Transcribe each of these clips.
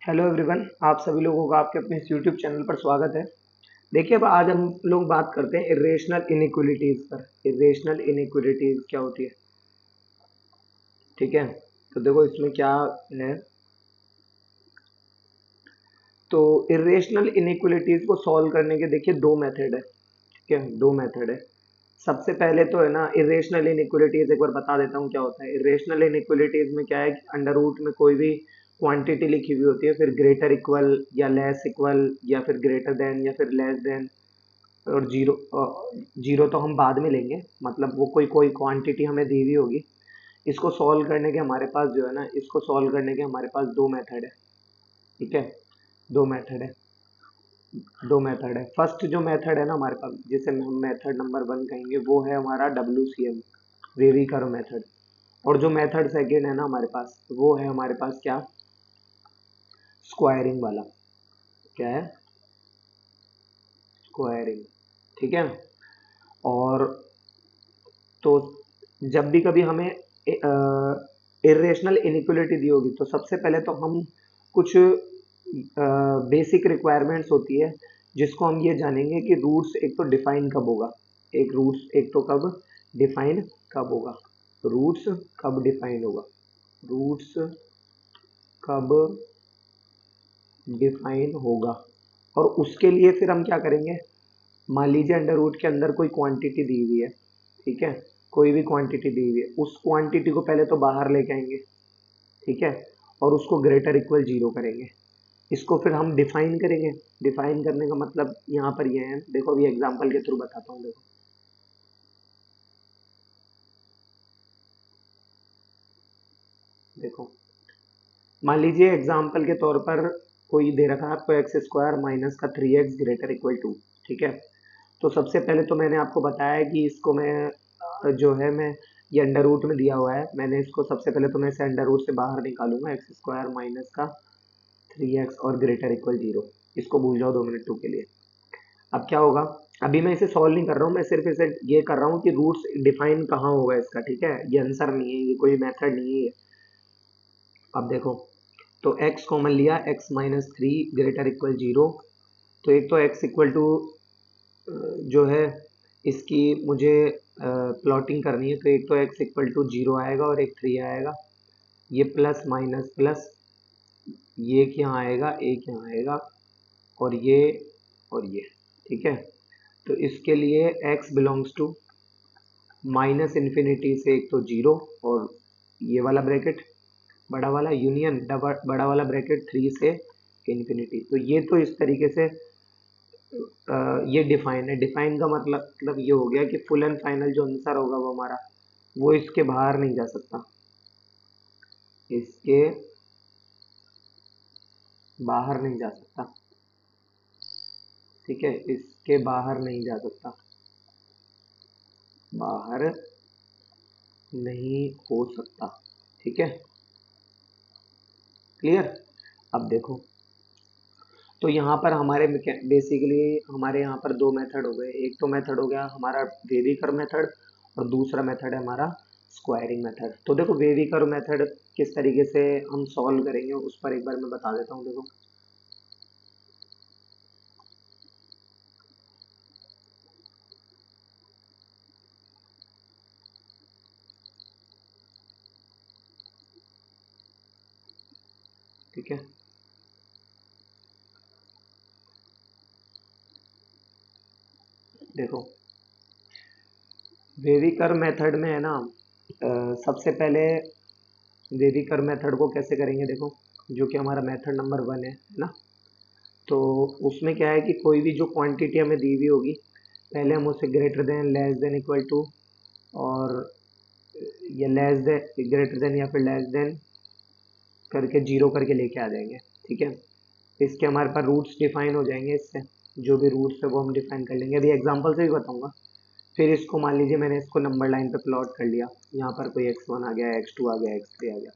Hello everyone, आप सभी लोगों का आपके अपने इस यूट्यूब चैनल पर स्वागत है। देखिए, अब आज हम लोग बात करते हैं इरेशनल इनइक्वालिटीज पर। इरेशनल इनइक्वालिटीज क्या होती है? ठीक है, तो देखो इसमें क्या है। तो इरेशनल इनइक्वालिटीज को सॉल्व करने के देखिए दो मेथड है। ठीक है, दो मेथड है। सबसे पहले तो है ना, इरेशनल इनइक्वालिटीज एक बार बता देता हूँ क्या होता है। इरेशनल इनइक्वालिटीज में क्या है कि अंडर रूट में कोई भी क्वांटिटी लिखी हुई होती है, फिर ग्रेटर इक्वल या लेस इक्वल या फिर ग्रेटर देन या फिर लेस देन, और जीरो। जीरो तो हम बाद में लेंगे, मतलब वो कोई कोई क्वांटिटी हमें दी हुई होगी। इसको सॉल्व करने के हमारे पास जो है ना, इसको सॉल्व करने के हमारे पास दो मेथड है। ठीक है, दो मेथड है। दो मेथड है। फर्स्ट जो मेथड है ना हमारे पास, जिसे हम मेथड नंबर 1 कहेंगे, वो है हमारा WCM, वेवी कर्व मेथड। और जो मेथड सेकेंड है ना हमारे पास, वो है हमारे पास क्या, स्क्वायरिंग वाला। क्या है? स्क्वायरिंग। ठीक है। और तो जब भी कभी हमें इरेशनल इनइक्वालिटी दी होगी, तो सबसे पहले तो हम कुछ बेसिक रिक्वायरमेंट्स होती है, जिसको हम ये जानेंगे कि रूट्स एक तो डिफाइन कब होगा। एक तो कब डिफाइन कब होगा, रूट्स कब डिफाइन होगा, रूट्स कब डिफाइन होगा। और उसके लिए फिर हम क्या करेंगे, मान लीजिए अंडर रूट के अंदर कोई क्वांटिटी दी हुई है। ठीक है, कोई भी क्वांटिटी दी हुई है, उस क्वांटिटी को पहले तो बाहर लेके आएंगे। ठीक है, और उसको ग्रेटर इक्वल जीरो करेंगे। इसको फिर हम डिफाइन करेंगे। डिफाइन करने का मतलब यहाँ पर ये है, देखो अभी एग्जांपल के थ्रू बताता हूँ। देखो देखो मान लीजिए एग्जांपल के तौर पर कोई दे रखा है आपको एक्स स्क्वायर माइनस का 3x ग्रेटर इक्वल टू। ठीक है, तो सबसे पहले तो मैंने आपको बताया कि इसको मैं जो है मैं, ये अंडर रूट में दिया हुआ है, मैंने इसको सबसे पहले तो मैं इसे अंडर रूट से बाहर निकालूंगा, एक्स स्क्वायर माइनस का 3x और ग्रेटर इक्वल जीरो। इसको भूल जाओ 2 मिनट टू के लिए। अब क्या होगा, अभी मैं इसे सॉल्व नहीं कर रहा हूँ, मैं सिर्फ इसे ये कर रहा हूँ कि रूट्स डिफाइन कहाँ होगा इसका। ठीक है, ये आंसर नहीं है, ये कोई मेथड नहीं है। अब देखो, तो x कॉमन लिया, x minus three greater equal zero. तो एक तो x इक्वल टू जो है, इसकी मुझे प्लॉटिंग करनी है, तो एक तो x इक्वल टू जीरो आएगा और एक 3 आएगा। ये प्लस माइनस प्लस, ये एक यहाँ आएगा, एक यहाँ आएगा, और ये और ये। ठीक है, तो इसके लिए x belongs to minus infinity से एक तो जीरो, और ये वाला ब्रैकेट बड़ा वाला यूनियन बड़ा वाला ब्रैकेट 3 से इन्फिनिटी। तो ये तो इस तरीके से ये डिफाइन है। डिफाइन का मतलब ये हो गया कि फुल एंड फाइनल जो आंसर होगा वो हमारा, वो इसके बाहर नहीं जा सकता, इसके बाहर नहीं जा सकता। ठीक है, इसके बाहर नहीं जा सकता, बाहर नहीं हो सकता। ठीक है, क्लियर। अब देखो, तो यहाँ पर हमारे बेसिकली हमारे यहाँ पर दो मेथड हो गए। एक तो मेथड हो गया हमारा वेवी कर्व मेथड, और दूसरा मेथड है हमारा स्क्वायरिंग मेथड। तो देखो वेवी कर्व मेथड किस तरीके से हम सॉल्व करेंगे उस पर एक बार मैं बता देता हूँ। देखो ठीक है, देखो वेवी कर्व मेथड में है ना, सबसे पहले वेवी कर्व मेथड को कैसे करेंगे, देखो जो कि हमारा मेथड नंबर 1 है ना। तो उसमें क्या है कि कोई भी जो क्वांटिटी हमें दी हुई होगी, पहले हम उसे greater than less than equal to, और या लेस देन ग्रेटर देन या फिर लेस देन करके जीरो करके लेके आ जाएंगे। ठीक है, इसके हमारे पास रूट्स डिफाइन हो जाएंगे। इससे जो भी रूट्स है वो हम डिफाइन कर लेंगे, अभी एग्जांपल से भी बताऊंगा। फिर इसको मान लीजिए मैंने इसको नंबर लाइन पे प्लॉट कर लिया, यहाँ पर कोई x1 आ गया, x2 आ गया, x3 आ गया।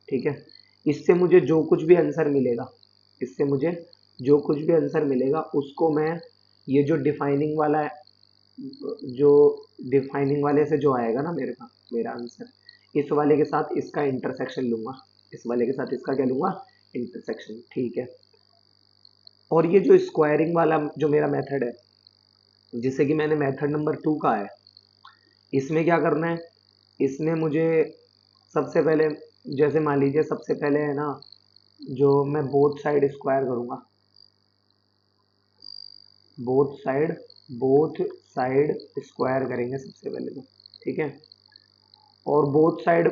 ठीक है, इससे मुझे जो कुछ भी आंसर मिलेगा, इससे मुझे जो कुछ भी आंसर मिलेगा उसको मैं, ये जो डिफाइनिंग वाला है, जो डिफाइनिंग वाले से जो आएगा ना मेरा आंसर, इस वाले के साथ इसका इंटरसेक्शन लूंगा। इस वाले के साथ इसका क्या लूंगा, इंटरसेक्शन, ठीक है। और ये जो स्क्वायरिंग वाला जो मेरा मेथड है, जिसे कि मैंने मेथड नंबर 2 का है, इसमें क्या करना है, इसमें मुझे सबसे पहले, जैसे मान लीजिए सबसे पहले है ना, जो मैं बोथ साइड स्क्वायर करूंगा, both side, both side square करेंगे सबसे पहले तो, ठीक है। और बोथ साइड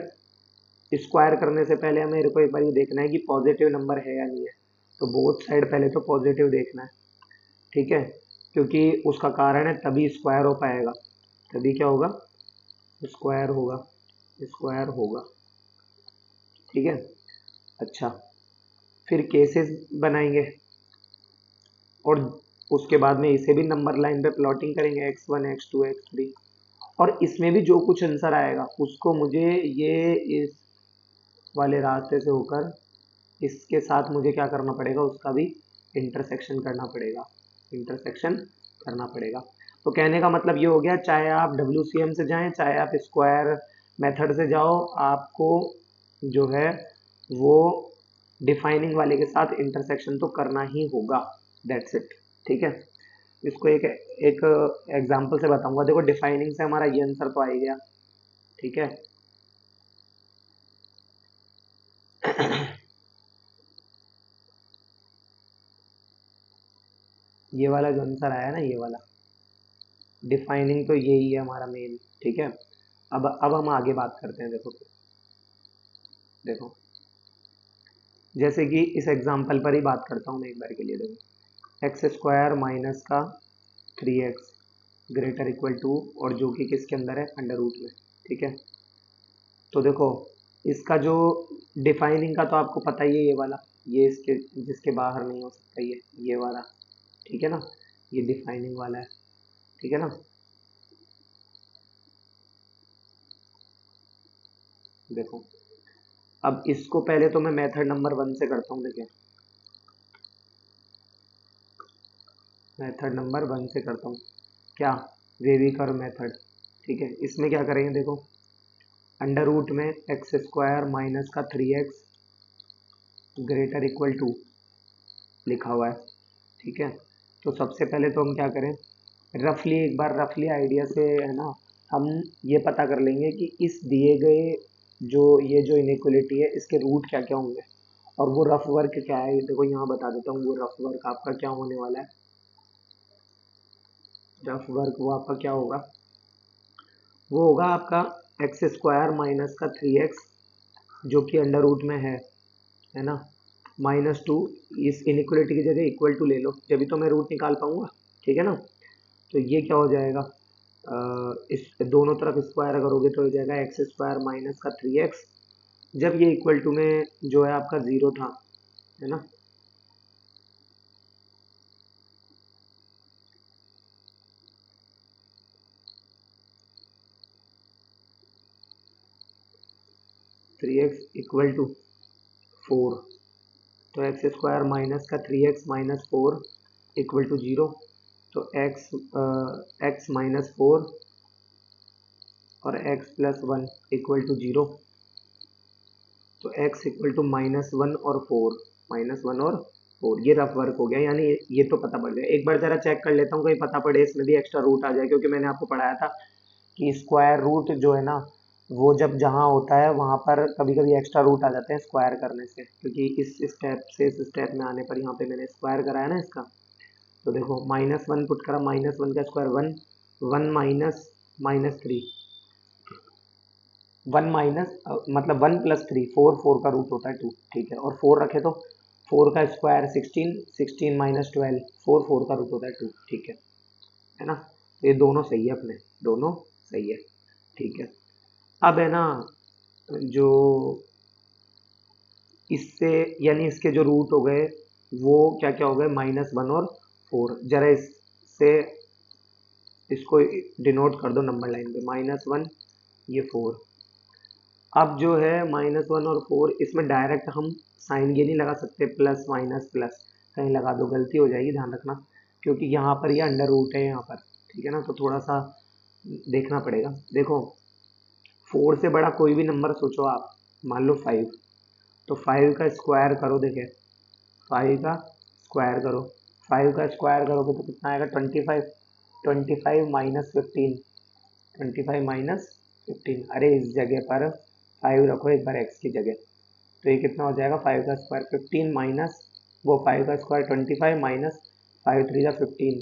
स्क्वायर करने से पहले मेरे को एक बार ये देखना है कि पॉजिटिव नंबर है या नहीं है। तो बोथ साइड पहले तो पॉजिटिव देखना है, ठीक है, क्योंकि उसका कारण है तभी स्क्वायर हो पाएगा, तभी क्या होगा, स्क्वायर होगा, स्क्वायर होगा, ठीक है। अच्छा, फिर केसेस बनाएंगे और उसके बाद में इसे भी नंबर लाइन पे प्लॉटिंग करेंगे, x1 x2 x3। और इसमें भी जो कुछ आंसर आएगा उसको मुझे ये इस वाले रास्ते से होकर इसके साथ मुझे क्या करना पड़ेगा, उसका भी इंटरसेक्शन करना पड़ेगा, इंटरसेक्शन करना पड़ेगा। तो कहने का मतलब ये हो गया, चाहे आप WCM से जाएं, चाहे आप स्क्वायर मेथड से जाओ, आपको जो है वो डिफाइनिंग वाले के साथ इंटरसेक्शन तो करना ही होगा, दैट्स इट, ठीक है। इसको एक एक एग्जांपल से बताऊंगा। देखो डिफाइनिंग से हमारा ये आंसर तो आ ही गया, ठीक है। ये वाला जो आंसर आया ना, ये वाला डिफाइनिंग तो यही है हमारा मेन, ठीक है। अब हम आगे बात करते हैं। देखो देखो, जैसे कि इस एग्जांपल पर ही बात करता हूँ मैं एक बार के लिए। देखो एक्स स्क्वायर माइनस का 3x ग्रेटर इक्वल टू, और जो कि किसके अंदर है, अंडर रूट में, ठीक है। तो देखो इसका जो डिफाइनिंग का तो आपको पता ही है, ये वाला, ये इसके जिसके बाहर नहीं हो सकता, ये वाला, ठीक है ना, ये डिफाइनिंग वाला है, ठीक है ना। देखो अब इसको पहले तो मैं मेथड नंबर 1 से करता हूँ। देखिए मेथड नंबर 1 से करता हूँ, क्या, वेविकर मेथड, ठीक है। इसमें क्या करेंगे, देखो अंडर रूट में एक्स स्क्वायर माइनस का 3x ग्रेटर इक्वल टू लिखा हुआ है, ठीक है। तो सबसे पहले तो हम क्या करें, रफली एक बार रफली आइडिया से है ना, हम ये पता कर लेंगे कि इस दिए गए जो ये जो इनइक्वलिटी है इसके रूट क्या क्या होंगे, और वो रफ वर्क क्या है। देखो यहाँ बता देता हूँ, वो रफ वर्क आपका क्या होने वाला है। रफ वर्क वो आपका क्या होगा, वो होगा आपका एक्स स्क्वायर माइनस का 3x जो कि अंडर रूट में है ना, -2, इस इनइक्वलिटी की जगह इक्वल टू ले लो, जब तो मैं रूट निकाल पाऊंगा, ठीक है ना। तो ये क्या हो जाएगा, इस दोनों तरफ स्क्वायर करोगे तो हो जाएगा एक्स स्क्वायर माइनस का 3x, जब ये इक्वल टू में जो है आपका 0 था, है ना। 3x इक्वल टू 4, तो एक्स स्क्वायर माइनस का 3x माइनस 4 इक्वल टू 0। तो x -4 और x प्लस 1 इक्वल टू 0। तो x इक्वल टू -1 और 4, -1 और 4, ये रफ वर्क हो गया, यानी ये तो पता पड़ गया। एक बार जरा चेक कर लेता हूँ कहीं पता पड़े इसमें भी एक्स्ट्रा रूट आ जाए, क्योंकि मैंने आपको पढ़ाया था कि स्क्वायर रूट जो है ना, वो जब जहाँ होता है वहाँ पर कभी कभी एक्स्ट्रा रूट आ जाते हैं स्क्वायर करने से, क्योंकि इस स्टेप से इस स्टेप में आने पर यहाँ पे मैंने स्क्वायर कराया ना इसका। तो देखो -1 पुट करा, -1 का स्क्वायर 1, 1 माइनस -3, 1 माइनस मतलब 1 + 3, 4, 4 का रूट होता है 2, ठीक है। और 4 रखे तो 4 का स्क्वायर 16, 16 माइनस 12, 4, 4 का रूट होता है 2, ठीक है ना। तो ये दोनों सही है अपने, दोनों सही है, ठीक है। अब है ना, जो इससे यानी इसके जो रूट हो गए वो क्या क्या हो गए, -1 और 4। जरा इससे इसको डिनोट कर दो नंबर लाइन पे, -1, ये 4। अब जो है -1 और 4, इसमें डायरेक्ट हम साइन ये नहीं लगा सकते, प्लस माइनस प्लस कहीं लगा दो, गलती हो जाएगी, ध्यान रखना, क्योंकि यहाँ पर ये अंडर रूट है यहाँ पर, ठीक है ना। तो थोड़ा सा देखना पड़ेगा। देखो 4 से बड़ा कोई भी नंबर सोचो आप, मान लो 5, तो 5 का स्क्वायर करो, देखे 5 का स्क्वायर करो, 5 का स्क्वायर करोगे तो कितना आएगा 25, 25 माइनस 15, 25 माइनस 15, अरे इस जगह पर 5 रखो एक बार x की जगह, तो ये कितना हो जाएगा 5 का स्क्वायर 15 माइनस वो 5 का स्क्वायर 25 माइनस 5 3 जा 15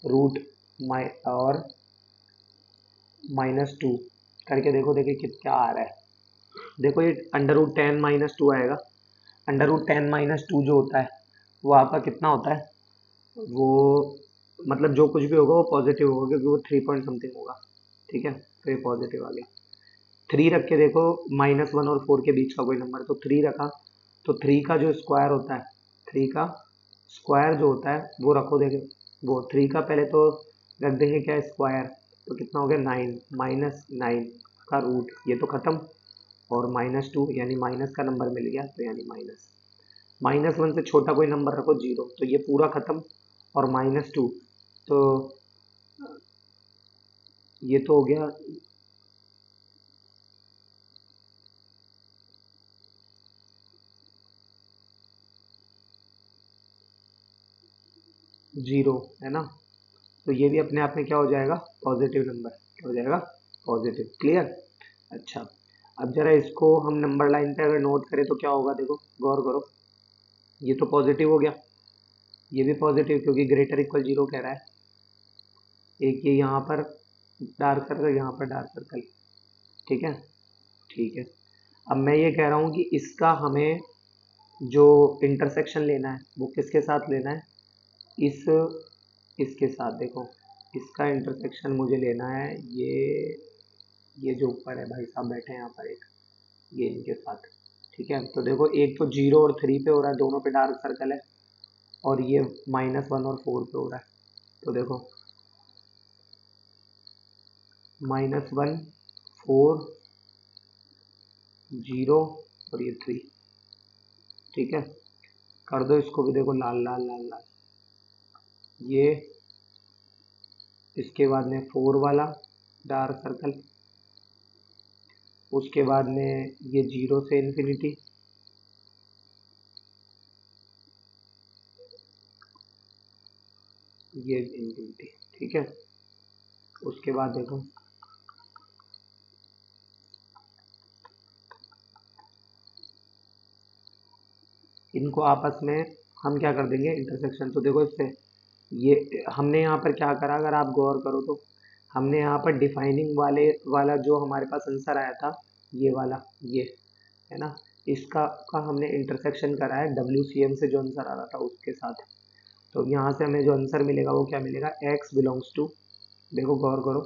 रूट माइ और -2 करके देखो, देखिए कितना आ रहा है। देखो ये अंडर रूट 10 माइनस 2 आएगा। अंडर रूट 10 माइनस 2 जो होता है वो आपका कितना होता है, वो मतलब जो कुछ भी होगा वो पॉजिटिव होगा क्योंकि वो 3 पॉइंट समथिंग होगा, ठीक है, तो ये पॉजिटिव आ गया। 3 रख के देखो -1 और 4 के बीच का कोई नंबर, तो 3 रखा तो 3 का जो स्क्वायर होता है, 3 का स्क्वायर जो होता है वो रखो, देखे वो 3 का पहले तो रख देंगे क्या स्क्वायर, तो कितना हो गया 9 माइनस 9 का रूट, ये तो खत्म, और -2 यानी माइनस का नंबर मिल गया, तो यानी -1 से छोटा कोई नंबर रखो 0, तो ये पूरा खत्म, और -2 तो ये तो हो गया 0 है ना, तो ये भी अपने आप में क्या हो जाएगा पॉजिटिव नंबर, क्या हो जाएगा पॉजिटिव, क्लियर। अच्छा, अब जरा इसको हम नंबर लाइन पे अगर नोट करें तो क्या होगा, देखो गौर करो, ये तो पॉजिटिव हो गया, ये भी पॉजिटिव क्योंकि ग्रेटर इक्वल 0 कह रहा है, एक ये यहाँ पर डार्क सर्कल, यहाँ पर डार्क सर्कल, ठीक है, ठीक है। अब मैं ये कह रहा हूँ कि इसका हमें जो इंटरसेक्शन लेना है वो किसके साथ लेना है, इस इसके साथ, देखो इसका इंटरसेक्शन मुझे लेना है, ये जो ऊपर है भाई साहब बैठे हैं यहाँ पर एक, ये इनके साथ, ठीक है। तो देखो एक तो 0 और 3 पे हो रहा है, दोनों पे डार्क सर्कल है, और ये -1 और 4 पे हो रहा है, तो देखो -1 4 0 और ये 3, ठीक है। कर दो इसको भी, देखो लाल लाल लाल लाल, ये इसके बाद में 4 वाला डार्क सर्कल, उसके बाद में ये 0 से इन्फिनिटी, ये इन्फिनिटी, ठीक है। उसके बाद देखो इनको आपस में हम क्या कर देंगे इंटरसेक्शन, तो देखो इससे ये हमने यहाँ पर क्या करा, अगर आप गौर करो तो हमने यहाँ पर डिफाइनिंग वाला जो हमारे पास आंसर आया था, ये वाला, ये है ना, इसका का हमने इंटरसेक्शन करा है WCM से जो आंसर आ रहा था उसके साथ, तो यहाँ से हमें जो आंसर मिलेगा वो क्या मिलेगा, x बिलोंग्स टू, देखो गौर करो,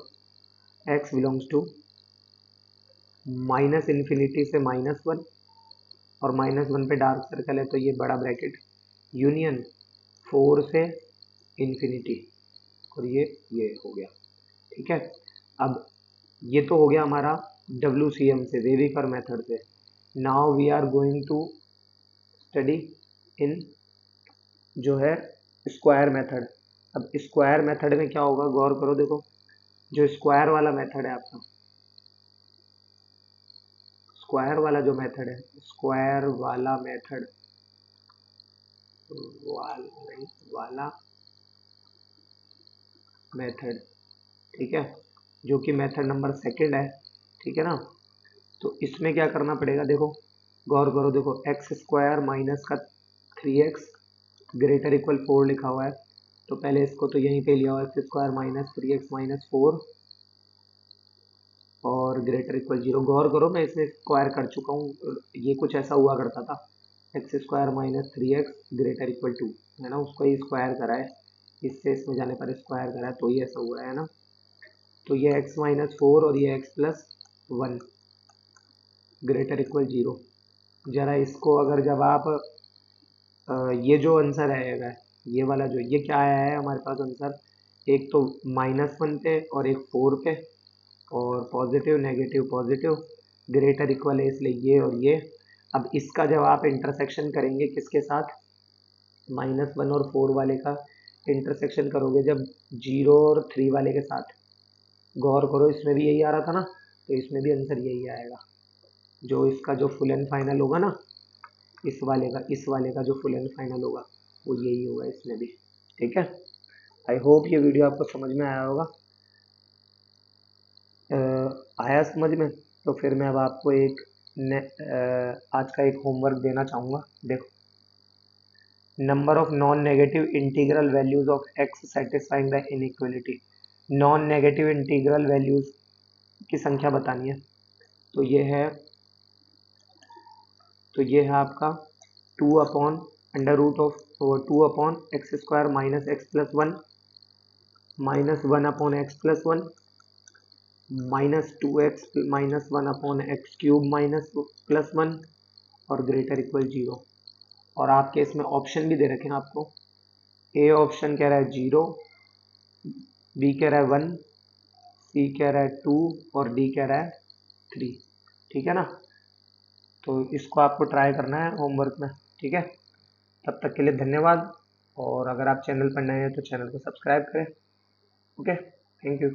x belongs to minus infinity से -1, और -1 पे डार्क सर्कल है तो ये बड़ा ब्रैकेट यूनियन 4 से इन्फिनिटी, और ये हो गया, ठीक है। अब ये तो हो गया हमारा WCM से, वेविकर मेथड से। Now we are going to study in जो है स्क्वायर मेथड। अब स्क्वायर मेथड में क्या होगा, गौर करो, देखो जो स्क्वायर वाला मेथड है आपका, स्क्वायर वाला जो मेथड है, स्क्वायर वाला मेथड वाला मेथड, ठीक है, जो कि मेथड नंबर सेकंड है, ठीक है ना। तो इसमें क्या करना पड़ेगा, देखो गौर करो, देखो एक्स स्क्वायर माइनस का 3x ग्रेटर इक्वल 4 लिखा हुआ है, तो पहले इसको तो यहीं पे लिया हुआ है, x square minus 3x minus 4 और ग्रेटर इक्वल 0। गौर करो मैं इसमें स्क्वायर कर चुका हूँ, ये कुछ ऐसा हुआ करता था, x square minus 3x greater equal 2 है ना, उसको ये स्क्वायर करा है, इससे इसमें जाने पर स्क्वायर करा है तो ये ऐसा हुआ है ना। तो ये x माइनस 4 और ये x प्लस 1 ग्रेटर इक्वल 0, जरा इसको अगर जब आप ये जो आंसर आएगा, ये वाला जो ये क्या आया है हमारे पास आंसर, एक तो -1 पे और एक 4 पे, और positive negative positive, greater equal है इसलिए ये और ये। अब इसका जब आप इंटरसेक्शन करेंगे किसके साथ, -1 और 4 वाले का इंटरसेक्शन करोगे जब 0 और 3 वाले के साथ, गौर करो इसमें भी यही आ रहा था ना, तो इसमें भी आंसर यही आएगा, जो इसका जो फुल एंड फाइनल होगा ना इस वाले का जो फुल एंड फाइनल होगा वो यही होगा इसमें भी। ठीक है, आई होप ये वीडियो आपको समझ में आया होगा। आया समझ में? तो फिर मैं अब आपको आज का एक होमवर्क देना चाहूँगा। देखो, number of non negative integral values of x satisfying the inequality. Non negative integral values की संख्या बतानी है। तो ये है आपका 2/√ऑफ 2/x² minus x plus one minus 1/x+1 -2x minus 1/x³ minus +1 और ग्रेटर इक्वल 0। और आपके इसमें ऑप्शन भी दे रखे हैं आपको। ए ऑप्शन कह रहा है 0, बी कह रहा है 1, सी कह रहा है 2 और डी कह रहा है 3। ठीक है ना? तो इसको आपको ट्राई करना है होमवर्क में। ठीक है, तब तक के लिए धन्यवाद। और अगर आप चैनल पर नए हैं तो चैनल को सब्सक्राइब करें। Okay, thank you.